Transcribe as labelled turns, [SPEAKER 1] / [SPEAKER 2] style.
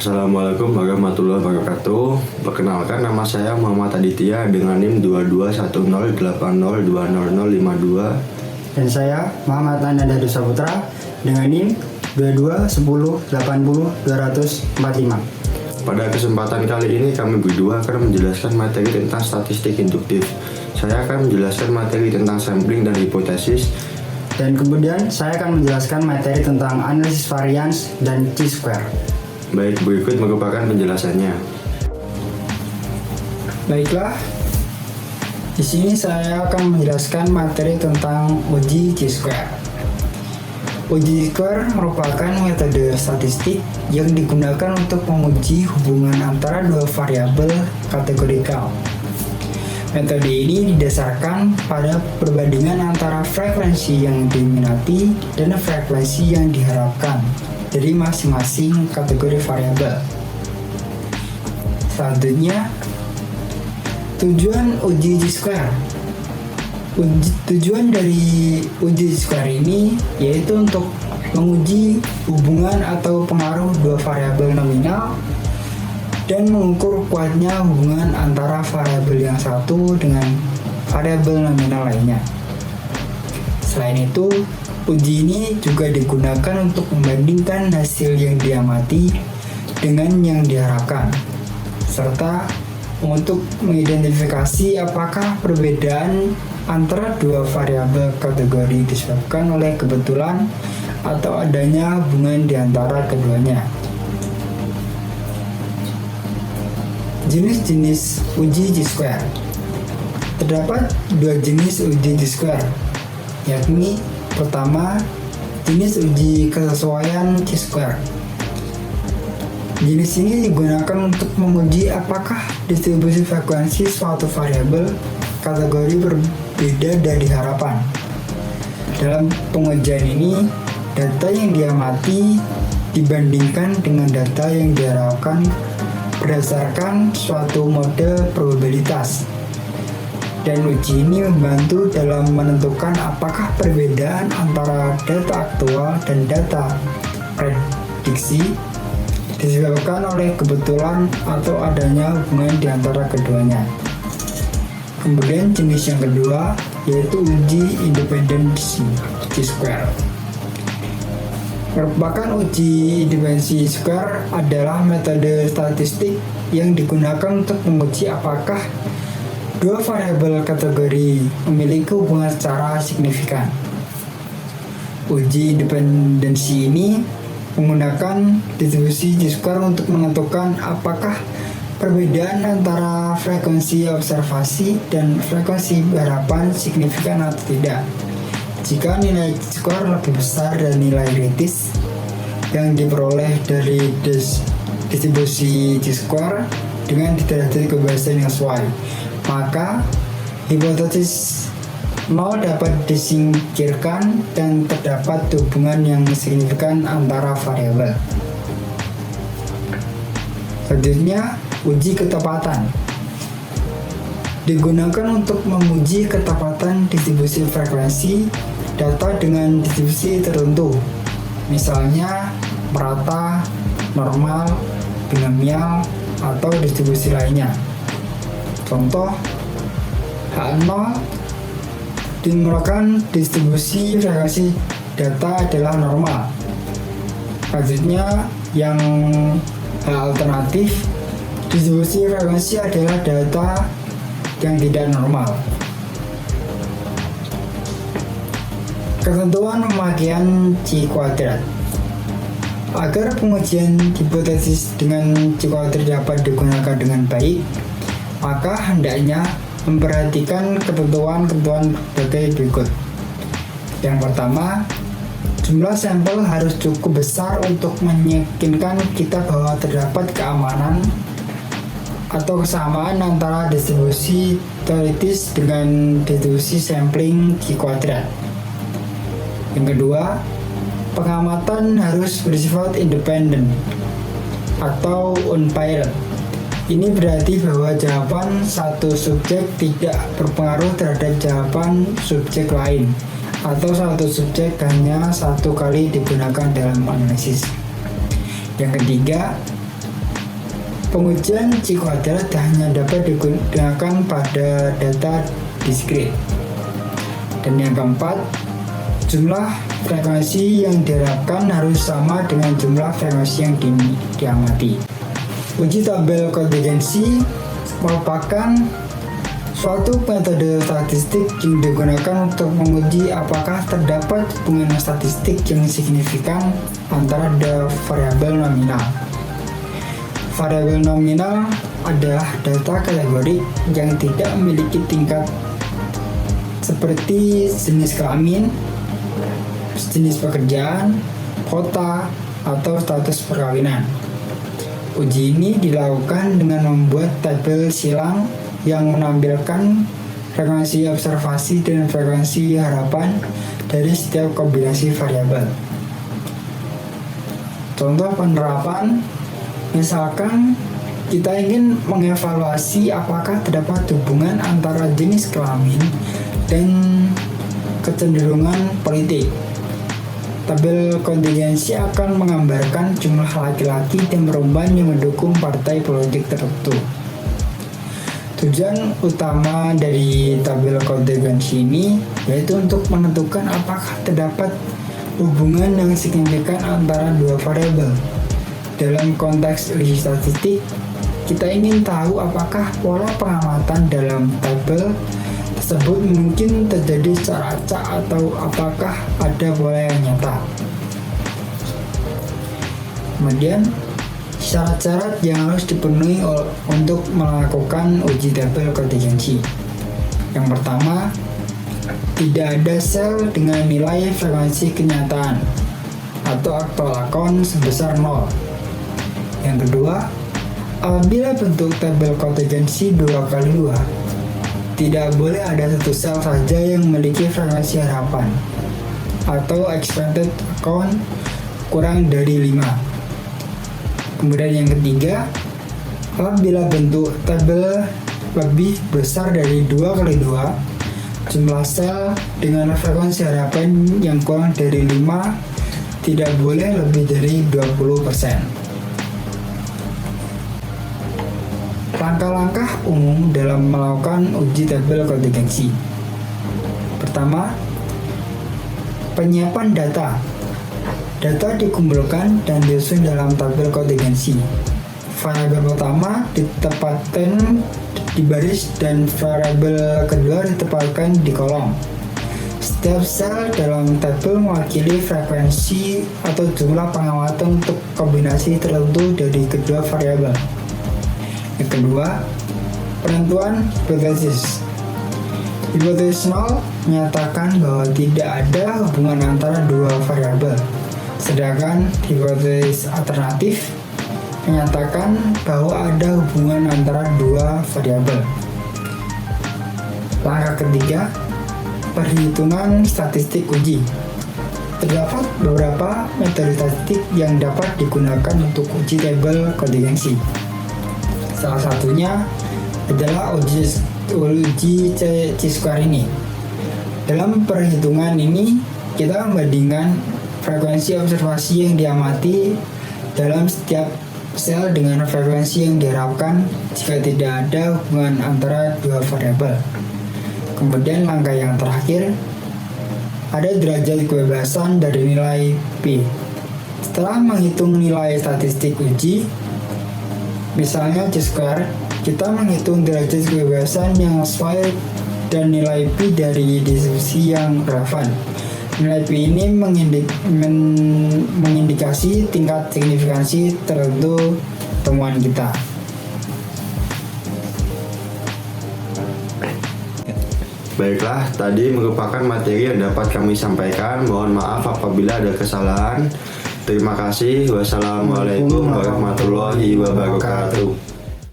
[SPEAKER 1] Assalamualaikum warahmatullahi wabarakatuh. Perkenalkan, nama saya Muhammad Aditya dengan NIM 221080200052.
[SPEAKER 2] Dan saya Muhammad Ananda Saputra dengan NIM 2210802045.
[SPEAKER 1] Pada kesempatan kali ini kami berdua akan menjelaskan materi tentang statistik induktif. Saya akan menjelaskan materi tentang sampling dan hipotesis.
[SPEAKER 2] Dan kemudian saya akan menjelaskan materi tentang analisis varians dan chi-square.
[SPEAKER 1] Baik, berikut merupakan penjelasannya.
[SPEAKER 2] Baiklah, di sini saya akan menjelaskan materi tentang uji chi-square. Uji chi-square merupakan metode statistik yang digunakan untuk menguji hubungan antara dua variabel kategorikal. Metode ini didasarkan pada perbandingan antara frekuensi yang diminati dan frekuensi yang diharapkan dari masing-masing kategori variabel. Selanjutnya, tujuan uji chi-square. Tujuan dari uji chi-square ini yaitu untuk menguji hubungan atau pengaruh dua variabel nominal dan mengukur kuatnya hubungan antara variabel yang satu dengan variabel nominal lainnya. Selain itu, uji ini juga digunakan untuk membandingkan hasil yang diamati dengan yang diharapkan, serta untuk mengidentifikasi apakah perbedaan antara dua variabel kategori disebabkan oleh kebetulan atau adanya hubungan di antara keduanya. Jenis-jenis uji chi-square. Terdapat dua jenis uji chi-square, yakni pertama, jenis uji kesesuaian chi-square. Jenis ini digunakan untuk menguji apakah distribusi frekuensi suatu variabel kategori berbeda dari harapan. Dalam pengujian ini, data yang diamati dibandingkan dengan data yang diharapkan berdasarkan suatu model probabilitas. Dan uji ini membantu dalam menentukan apakah perbedaan antara data aktual dan data prediksi disebabkan oleh kebetulan atau adanya hubungan di antara keduanya. Kemudian jenis yang kedua yaitu uji independensi chi-square. Merupakan uji independensi chi-square adalah metode statistik yang digunakan untuk menguji apakah dua variabel kategori memiliki hubungan secara signifikan. Uji independensi ini menggunakan distribusi chi-square untuk menentukan apakah perbedaan antara frekuensi observasi dan frekuensi harapan signifikan atau tidak. Jika nilai chi-square lebih besar dari nilai kritis yang diperoleh dari distribusi chi-square dengan derajat kebebasan yang sesuai, maka hipotesis 0 dapat disingkirkan dan terdapat hubungan yang signifikan antara variabel. Selanjutnya, uji ketepatan. Digunakan untuk menguji ketepatan distribusi frekuensi data dengan distribusi tertentu, misalnya merata, normal, binomial, atau distribusi lainnya. Contoh, H0 dimulakan distribusi frekuensi data adalah normal. Selanjutnya, yang H alternatif, distribusi frekuensi adalah data yang tidak normal. Ketentuan pemakaian chi kuadrat. Agar pengujian hipotesis dengan chi kuadrat dapat digunakan dengan baik, maka hendaknya memperhatikan ketentuan-ketentuan berbagai berikut. Yang pertama, jumlah sampel harus cukup besar untuk meyakinkan kita bahwa terdapat keamanan atau kesamaan antara distribusi teoritis dengan distribusi sampling chi kuadrat. Yang kedua, pengamatan harus bersifat independen atau unpaired. Ini berarti bahwa jawaban satu subjek tidak berpengaruh terhadap jawaban subjek lain, atau satu subjek hanya satu kali digunakan dalam analisis. Yang ketiga, Pengujian psikokuadrat hanya dapat digunakan pada data diskrit. Dan yang keempat, jumlah frekuensi yang diharapkan harus sama dengan jumlah frekuensi yang diamati. Uji tabel kontingensi merupakan suatu metode statistik yang digunakan untuk menguji apakah terdapat hubungan statistik yang signifikan antara dua variabel nominal. Variabel nominal adalah data kategorik yang tidak memiliki tingkat seperti jenis kelamin, jenis pekerjaan, kota, atau status perkawinan. Uji ini dilakukan dengan membuat tabel silang yang menampilkan frekuensi observasi dan frekuensi harapan dari setiap kombinasi variabel. Contoh penerapan, misalkan kita ingin mengevaluasi apakah terdapat hubungan antara jenis kelamin dan kecenderungan politik. Tabel kontingensi akan menggambarkan jumlah laki-laki dan perempuan yang mendukung partai politik tertentu. Tujuan utama dari tabel kontingensi ini yaitu untuk menentukan apakah terdapat hubungan yang signifikan antara dua variabel. Dalam konteks uji statistik, kita ingin tahu apakah pola pengamatan dalam tabel tersebut mungkin terjadi secara acak atau apakah ada pola yang nyata. Kemudian, syarat-syarat yang harus dipenuhi untuk melakukan uji tabel kontingensi. Yang pertama, tidak ada sel dengan nilai frekuensi kenyataan atau aktual sebesar 0. Yang kedua, apabila bentuk tabel kontingensi 2x2, tidak boleh ada satu sel saja yang memiliki frekuensi harapan atau expected account kurang dari 5. Kemudian yang ketiga, apabila bentuk tabel lebih besar dari 2x2, jumlah sel dengan frekuensi harapan yang kurang dari 5 tidak boleh lebih dari 20%. Langkah-langkah umum dalam melakukan uji tabel kontingensi. Pertama, penyiapan data. Data dikumpulkan dan disusun dalam tabel kontingensi. Variabel pertama ditempatkan di baris dan variabel kedua ditempatkan di kolom. Setiap sel dalam tabel mewakili frekuensi atau jumlah pengamatan untuk kombinasi tertentu dari kedua variabel. Yang kedua, penentuan hipotesis. Hipotesis 0 menyatakan bahwa tidak ada hubungan antara dua variabel, sedangkan hipotesis alternatif menyatakan bahwa ada hubungan antara dua variabel. Langkah ketiga, perhitungan statistik uji. Terdapat beberapa metode statistik yang dapat digunakan untuk uji tabel kontingensi. Salah satunya adalah uji chi-square ini. Dalam perhitungan ini, kita membandingkan frekuensi observasi yang diamati dalam setiap sel dengan frekuensi yang diharapkan jika tidak ada hubungan antara dua variabel. Kemudian langkah yang terakhir, ada derajat kebebasan dari nilai P. Setelah menghitung nilai statistik uji, misalnya chi-square, kita menghitung derajat kebebasan yang sesuai dan nilai P dari distribusi yang relevan. Nilai P ini mengindikasi tingkat signifikansi tertentu temuan kita.
[SPEAKER 1] Baiklah, tadi merupakan materi yang dapat kami sampaikan. Mohon maaf apabila ada kesalahan. Terima kasih. Wassalamualaikum warahmatullahi wabarakatuh.